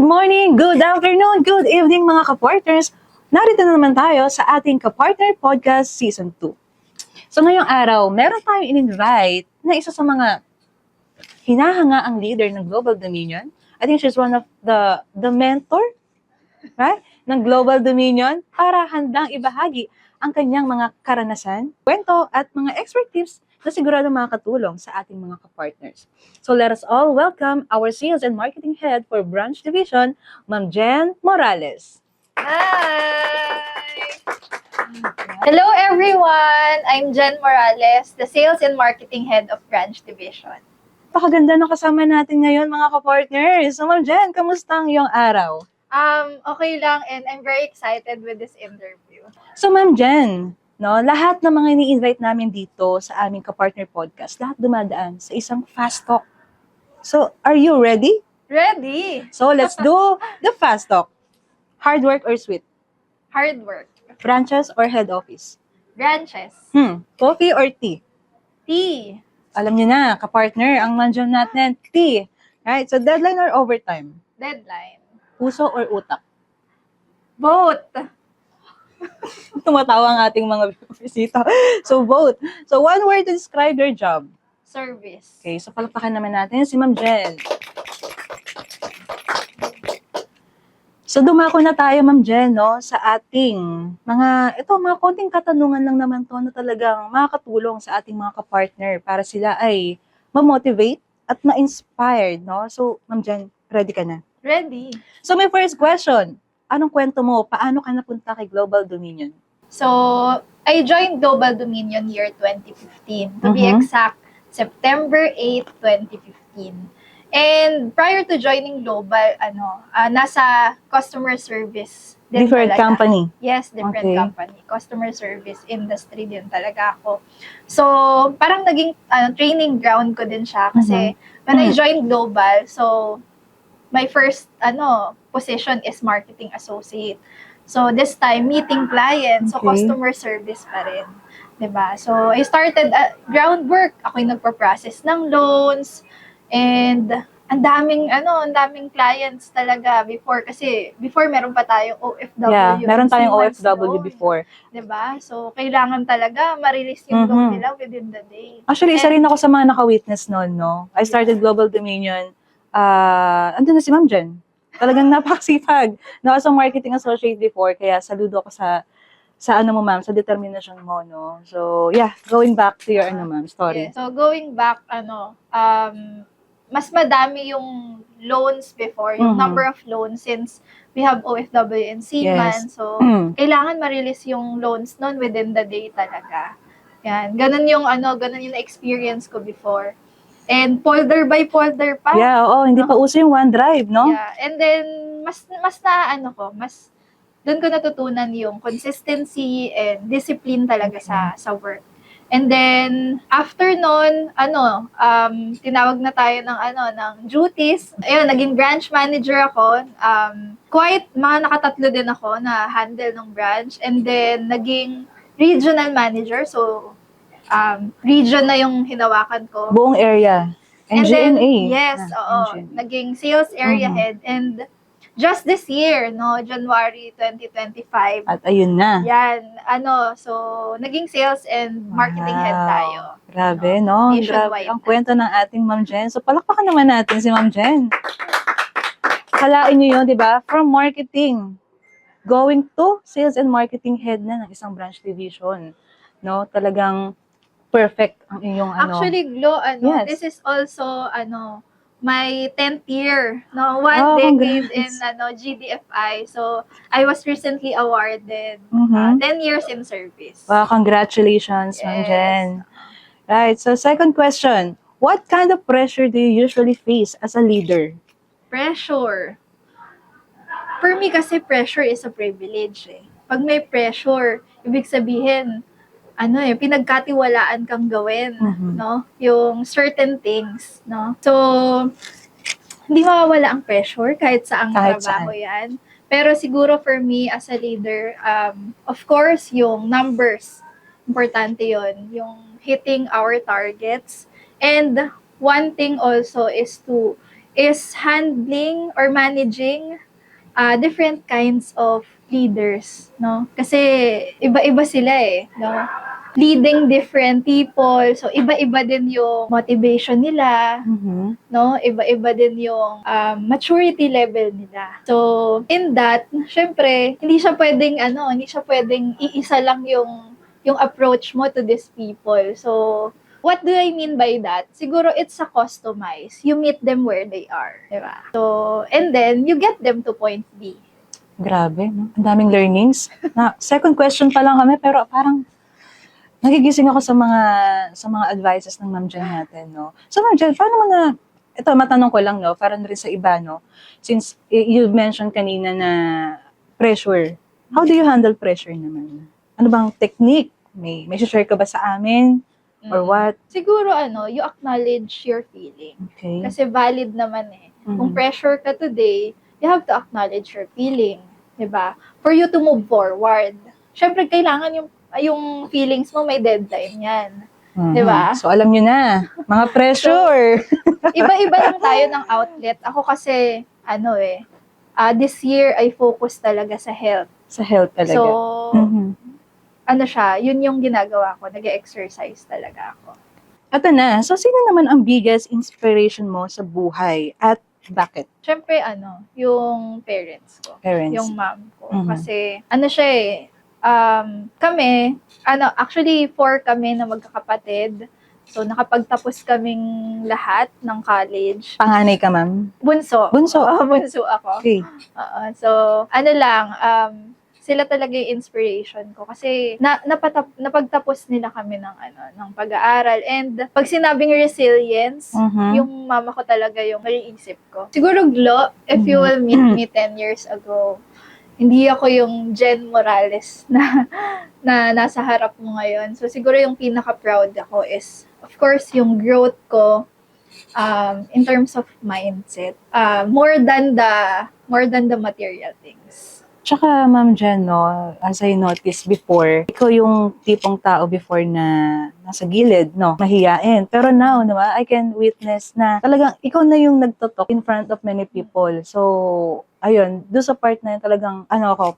morning, good afternoon, good evening mga kapartners. Narito na naman tayo sa ating Kapartner Podcast Season 2. So ngayong araw, meron tayong in-invite na isa sa mga hinahangaang leader ng Global Dominion. I think she's one of the mentor, right, ng Global Dominion para handang ibahagi ang kanyang mga karanasan, kwento at mga expert tips na sigurado makakatulong sa ating mga kapartners. So let us all welcome our Sales and Marketing Head for Branch Division, Ma'am Jen Morales. Hi! Hello everyone! I'm Jen Morales, the Sales and Marketing Head of Branch Division. Napakaganda ng kasama natin ngayon mga kapartners. So Ma'am Jen, kamusta ang iyong araw? Okay lang and I'm very excited with this interview. So Ma'am Jen, no, lahat ng mga ini-invite namin dito sa aming Kapartner Podcast, lahat dumadaan sa isang fast talk. So, are you ready? Ready! So, let's do the fast talk. Hard work or sweet? Hard work. Branches or head office? Branches. Coffee or tea? Tea. Alam niyo na, kapartner, ang nandiyan natin, tea. Right? So, deadline or overtime? Deadline. Puso or utak? Both. Tumatawa ang ating mga bisita. So, both. So, one word to describe your job. Service. Okay, so palakpakan naman natin si Ma'am Jen. So, dumako na tayo, Ma'am Jen, no, sa ating mga konting katanungan lang naman to na talagang makakatulong sa ating mga kapartner para sila ay ma-motivate at ma-inspired, no? So, Ma'am Jen, ready ka na? Ready. So, my first question, anong kwento mo? Paano ka napunta kay Global Dominion? So, I joined Global Dominion year 2015. To be exact, September 8, 2015. And prior to joining Global, nasa customer service din Different talaga. company? Yes, different Okay. company. Customer service industry din talaga ako. So, parang naging training ground ko din siya kasi when I joined Global, so my first position is marketing associate. So this time meeting clients, so Okay. customer service pa rin. 'Di ba? So I started groundwork. Ako yung nagpo-process ng loans and ang daming clients talaga before kasi before meron pa tayong OFW. Yeah, meron tayong and 3 months OFW loan, before. 'di ba? So kailangan talaga ma-release yung loan nila within the day. Actually, isa rin ako sa mga naka-witness noon, no? I started Global Dominion. Andun na si Ma'am Jen. Talagang napakasipag. No, as a marketing associate before, kaya saludo ako sa mo, ma'am, sa determination mo, no? So, yeah, going back to your, ma'am, story. Yeah. So going back, mas madami yung loans before, yung number of loans since we have OFW and Seaman. Yes. So, kailangan ma-release yung loans nun within the day talaga. Yan. Ganun yung experience ko before. And folder by folder pa. Yeah, oo, hindi pa uso yung OneDrive, no? Yeah. And then, mas doon ko natutunan yung consistency and discipline talaga sa work. And then, after nun, tinawag na tayo ng duties. Ayun, naging branch manager ako. Quite, nakatatlo din ako na handle ng branch. And then, naging regional manager. So, region na yung hinawakan ko. Buong area. And then, NGNA. yes, naging sales area head. And just this year, January 2025. At ayun na. Yan, so, naging sales and marketing head tayo. Grabe, no? Grabe ang kwento ng ating Ma'am Jen. So, palakpakan naman natin si Ma'am Jen. Kalain niyo yun, di ba? From marketing, going to sales and marketing head na ng isang branch division. No? Talagang perfect ang iyong Actually, Glo, Yes. this is also, my 10th year, 1 decade in GDFI. So, I was recently awarded 10 years in service. Wow, congratulations, Ma'am Yes. Jen. Right, so second question. What kind of pressure do you usually face as a leader? Pressure. For me kasi pressure is a privilege eh. Pag may pressure, ibig sabihin, pinagkatiwalaan kang gawin, no? Yung certain things, no? So, hindi mawawala ang pressure kahit saang trabaho yan. Pero siguro for me as a leader, of course, yung numbers, importante yon, yung hitting our targets. And one thing also is to is handling or managing different kinds of leaders, no? Kasi iba-iba sila eh, no? Leading different people, so iba-iba din yung motivation nila, no? Iba-iba din yung maturity level nila. So, in that, syempre, hindi siya pwedeng iisa lang yung approach mo to these people. So, what do I mean by that? Siguro it's a customize. You meet them where they are, di ba? So, and then you get them to point B. Grabe, no? Ang daming learnings. Second question pa lang kami, pero parang nagigising ako sa mga advices ng Ma'am Jen natin, no? So, Ma'am Jen, paano mo ito, matanong ko lang, no? Para na rin sa iba, no? Since you mentioned kanina na pressure, how do you handle pressure naman? Ano bang technique? May share ka ba sa amin? Or what? Siguro, you acknowledge your feeling. Okay. Kasi valid naman eh. Kung pressure ka today, you have to acknowledge your feeling. Diba? For you to move forward. Siyempre, kailangan yung feelings mo may deadline yan. Diba? So, alam nyo na, mga pressure. Iba-iba lang tayo ng outlet. Ako kasi, this year, I focus talaga sa health. Sa health talaga. So, yun yung ginagawa ko. Nag-exercise talaga ako. Ito na, so sino naman ang biggest inspiration mo sa buhay at bakit? Siyempre, yung parents ko. Parents. Yung mom ko. Kasi, siya eh, kami, actually, 4 kami na magkakapatid. So, nakapagtapos kaming lahat ng college. Panganay ka, ma'am? Bunso. Bunso? Bunso ako. Okay. So, sila talaga yung inspiration ko. Kasi, napagtapos nila kami ng pag-aaral. And, pag sinabing resilience, yung mama ko talaga yung naiisip ko. Siguro, Glo, if you will meet me 10 years ago, hindi ako yung Jen Morales na nasa harap mo ngayon. So, siguro yung pinaka-proud ako is, of course, yung growth ko in terms of mindset. More than the material things. Tsaka, Ma'am Jen, no, as I noticed before, ikaw yung tipong tao before na nasa gilid, no, mahiyain. Pero now, diba, I can witness na talagang ikaw na yung nagtotalk in front of many people. So, ayun, doon sa part na yun, talagang,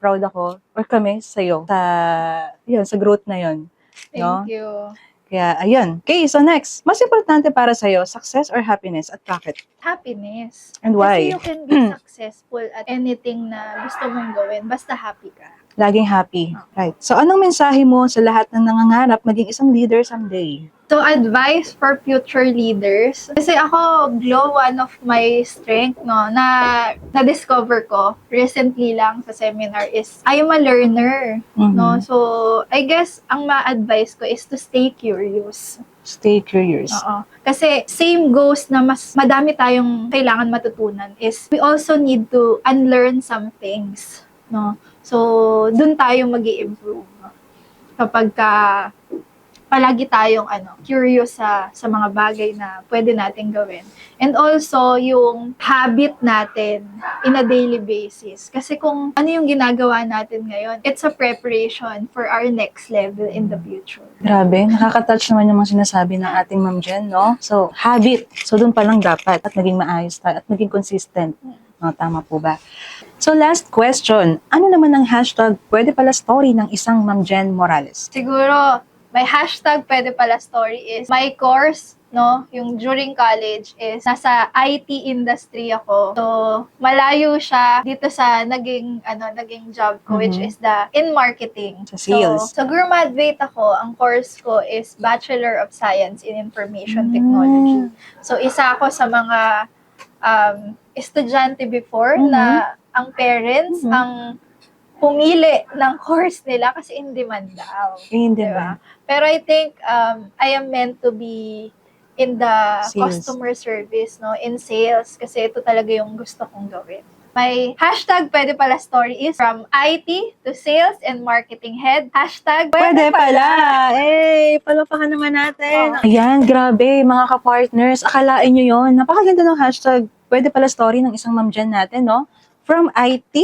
proud ako, or kami, sa'yo, sa growth na yun. No? Thank you. Kaya, ayun. Okay, so next, mas importante para sa'yo, success or happiness at bakit? Happiness. And why? Kasi you can be successful at anything na gusto mong gawin, basta happy ka. Laging happy. Right. So, anong mensahe mo sa lahat ng nangangarap maging isang leader someday? So, advice for future leaders. Kasi ako, Glo, one of my strength, no, na-discover ko recently lang sa seminar is, I am a learner, no? So, I guess, ang ma-advise ko is to stay curious. Stay curious. Oo. Kasi, same goes na mas madami tayong kailangan matutunan is, we also need to unlearn some things, no? So, dun tayo mag-i-improve. Kapag palagi tayong curious sa mga bagay na pwede nating gawin. And also, yung habit natin in a daily basis. Kasi kung ano yung ginagawa natin ngayon, it's a preparation for our next level in the future. Grabe, nakaka-touch naman yung mga sinasabi ng ating Ma'am Jen, no? So, habit. So, dun pa lang dapat at maging maayos tayo at maging consistent. No, tama po ba? So, last question. Ano naman ang hashtag pwede pala story ng isang Ma'am Jen Morales? Siguro, my hashtag pwede pala story is my course, no, yung during college is nasa IT industry ako. So, malayo siya dito sa naging job ko, which is in marketing. Sa sales. So, graduate ako, ang course ko is Bachelor of Science in Information Technology. So, isa ako sa mga estudyante before na ang parents ang pumili ng course nila kasi in demand daw. In demand. Diba? Pero I think I am meant to be in the Sales. customer service, no, in sales, kasi ito talaga yung gusto kong gawin. My hashtag pwede pala story is from IT to sales and marketing head. Hashtag Pwede pala! Palapakan naman natin. Ayan, grabe, mga ka-partners. Akalain nyo yun. Napakaganda ng hashtag pwede pala story ng isang Ma'am Jen natin, no? From IT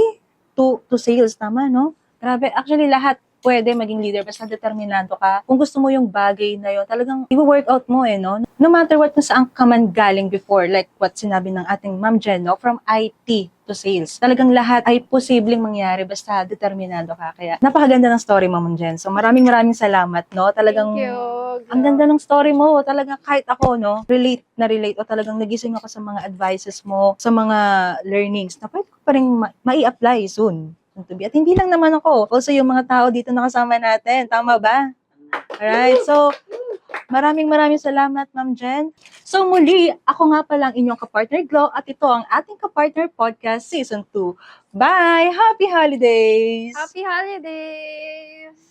to sales, tama, no? Grabe, actually lahat pwede maging leader basta determinado ka. Kung gusto mo yung bagay na yun, talagang i-workout mo no? No matter what kung saan ka man galing before, like what sinabi ng ating Ma'am Jen, no? From IT to sales. Talagang lahat ay posibleng mangyari basta determinado ka. Kaya napakaganda ng story mo, Ma'am Jen. So maraming salamat, no? Talagang Thank you. ang ganda ng story mo. Talagang kahit ako, no, relate na relate o talagang nagising ako sa mga advices mo, sa mga learnings na pwede ko pa rin mai-apply soon. To be. At hindi lang naman ako. Also, yung mga tao dito nakasama natin. Tama ba? Alright. So, maraming salamat, Ma'am Jen. So, muli, ako nga palang inyong kapartner Glo at ito ang ating kapartner podcast Season 2. Bye! Happy Holidays! Happy holidays!